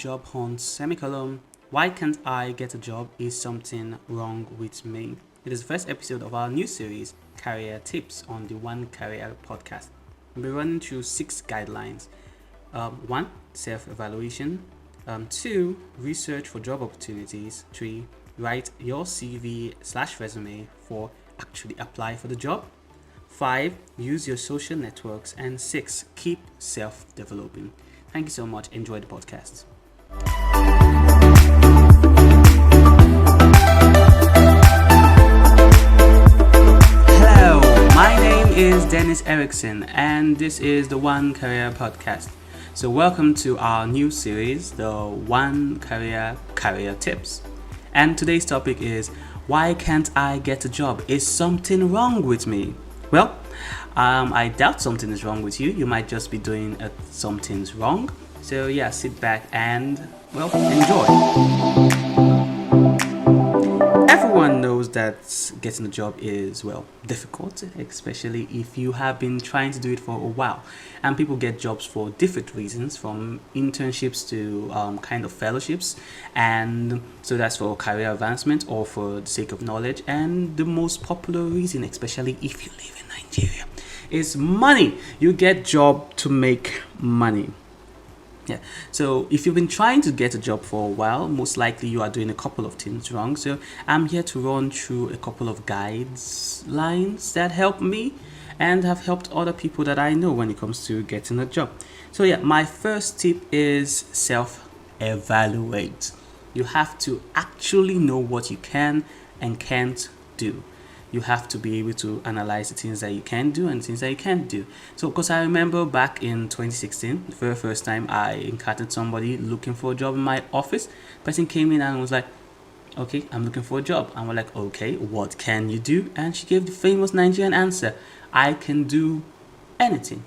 job hunt, semicolon, why can't I get a job? Is something wrong with me? It is the first episode of our new series, Career Tips, on the One Career podcast. We'll be running through 6 guidelines. 1. Self-evaluation. 2. Research for job opportunities. 3. Write your CV/resume for actually apply for the job. 5. Use your social networks. And 6. Keep self-developing. Thank you so much. Enjoy the podcast. Hello, my name is Dennis Erickson, and this is the One Career podcast. So welcome to our new series, the One Career Tips. And today's topic is, why can't I get a job? Is something wrong with me? Well, I doubt something is wrong with you. You might just be doing something's wrong. So yeah, sit back and, enjoy. Everyone knows that getting a job is, difficult, especially if you have been trying to do it for a while. And people get jobs for different reasons, from internships to kind of fellowships. And so that's for career advancement or for the sake of knowledge. And the most popular reason, especially if you live in Nigeria, is money. You get job to make money. Yeah. So if you've been trying to get a job for a while, most likely you are doing a couple of things wrong. So I'm here to run through a couple of guidelines that help me and have helped other people that I know when it comes to getting a job. So yeah, my first tip is self-evaluate. You have to actually know what you can and can't do. You have to be able to analyze the things that you can do and things that you can't do. So, because I remember back in 2016, the very first time I encountered somebody looking for a job in my office, the person came in and was like, okay, I'm looking for a job. And we're like, okay, what can you do? And she gave the famous Nigerian answer, I can do anything.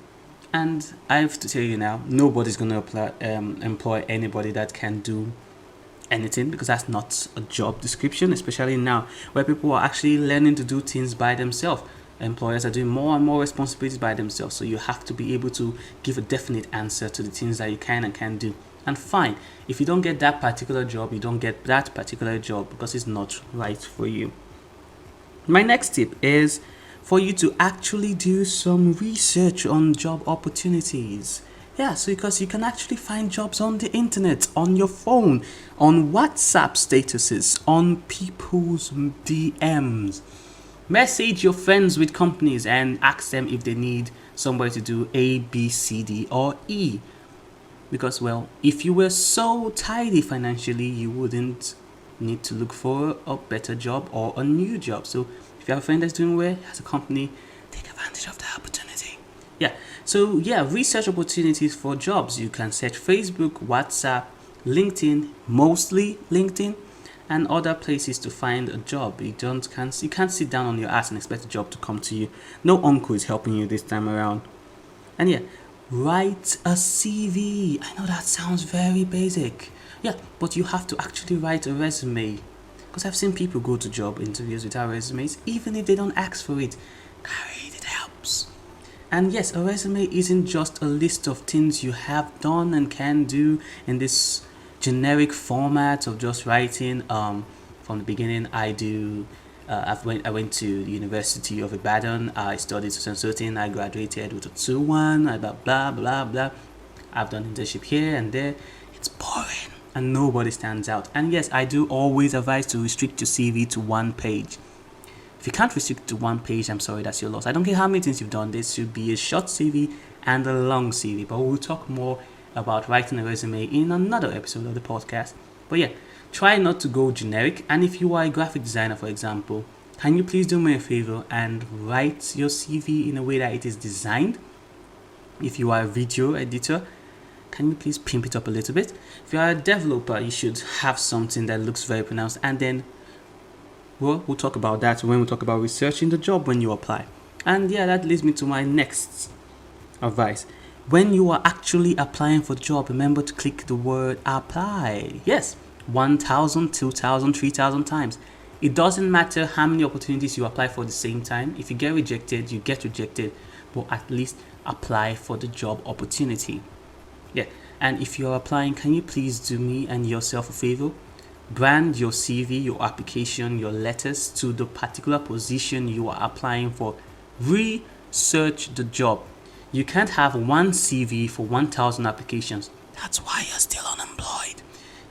And I have to tell you now, nobody's going to employ anybody that can do anything, because that's not a job description, especially now where people are actually learning to do things by themselves. Employers are doing more and more responsibilities by themselves, so you have to be able to give a definite answer to the things that you can and can't do. And fine, if you don't get that particular job, you don't get that particular job because it's not right for you. My next tip is for you to actually do some research on job opportunities. Yeah, so because you can actually find jobs on the internet, on your phone, on WhatsApp statuses, on people's DMs. Message your friends with companies and ask them if they need somebody to do A, B, C, D, or E. Because, if you were so tidy financially, you wouldn't need to look for a better job or a new job. So if you have a friend that's doing well, has a company, take advantage of the opportunity. Research opportunities for jobs. You can search Facebook, WhatsApp, LinkedIn, mostly LinkedIn, and other places to find a job. You can't sit down on your ass and expect a job to come to you. No uncle is helping you this time around. And write a CV. I know that sounds very basic. But you have to actually write a resume. Because I've seen people go to job interviews without resumes, even if they don't ask for it. It helps. And yes, a resume isn't just a list of things you have done and can do in this generic format of just writing. From the beginning, I went to the University of Ibadan. I studied certain. I graduated with a 2-1. Blah blah blah blah. I've done internship here and there. It's boring and nobody stands out. And yes, I do always advise to restrict your CV to 1 page. If you can't restrict to 1 page, I'm sorry, that's your loss. I don't care how many things you've done. There should be a short CV and a long CV. But we'll talk more about writing a resume in another episode of the podcast. But try not to go generic. And if you are a graphic designer, for example, can you please do me a favor and write your CV in a way that it is designed? If you are a video editor, can you please pimp it up a little bit? If you are a developer, you should have something that looks very pronounced. And then we'll talk about that when we talk about researching the job when you apply. And that leads me to my next advice. When you are actually applying for a job, remember to click the word apply. Yes, 1,000, 2,000, 3,000 times. It doesn't matter how many opportunities you apply for at the same time. If you get rejected, you get rejected. But at least apply for the job opportunity. And if you're applying, can you please do me and yourself a favor? Brand your CV, your application, your letters to the particular position you are applying for. Research the job. You can't have one CV for 1,000 applications. That's why you're still unemployed.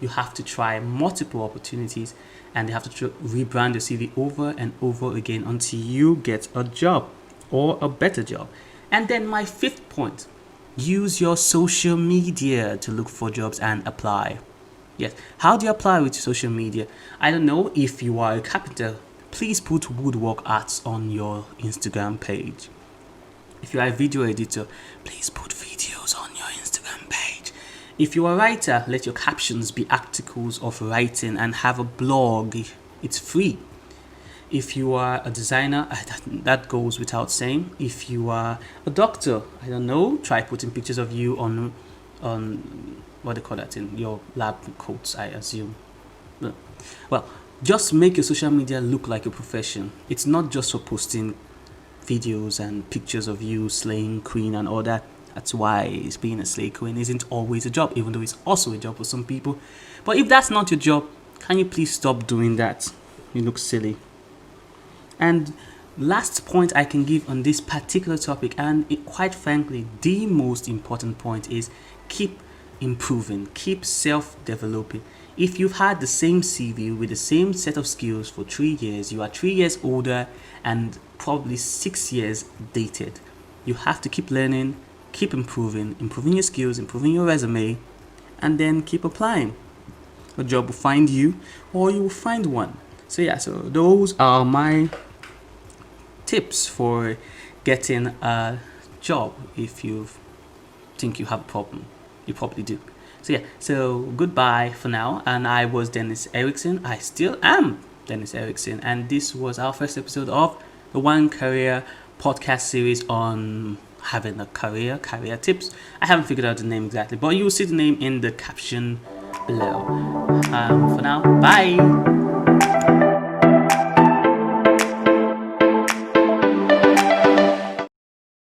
You have to try multiple opportunities, and you have to rebrand your CV over and over again until you get a job or a better job. And then my fifth point, use your social media to look for jobs and apply. Yes, how do you apply with social media? I don't know. If you are a carpenter, please put woodwork arts on your Instagram page. If you are a video editor, please put videos on your Instagram page. If you are a writer, let your captions be articles of writing and have a blog. It's free. If you are a designer, that goes without saying. If you are a doctor, I don't know, try putting pictures of you on what do you call that in your lab coats, I assume. Well, just make your social media look like a profession. It's not just for posting videos and pictures of you slaying queen and all that. That's why being a slay queen isn't always a job, even though it's also a job for some people. But if that's not your job, can you please stop doing that? You look silly. And last point I can give on this particular topic, and quite frankly, the most important point, is keep improving, keep self-developing. If you've had the same CV with the same set of skills for 3 years, you are 3 years older and probably 6 years dated. You have to keep learning, keep improving your skills, improving your resume, and then keep applying. A job will find you, or you will find one. So those are my tips for getting a job. If you think you have a problem, you probably do. So goodbye for now. And I was Dennis Erickson. I still am Dennis Erickson, and this was our first episode of the One Career podcast series on having a career tips. I haven't figured out the name exactly, but you'll see the name in the caption below. For now, bye.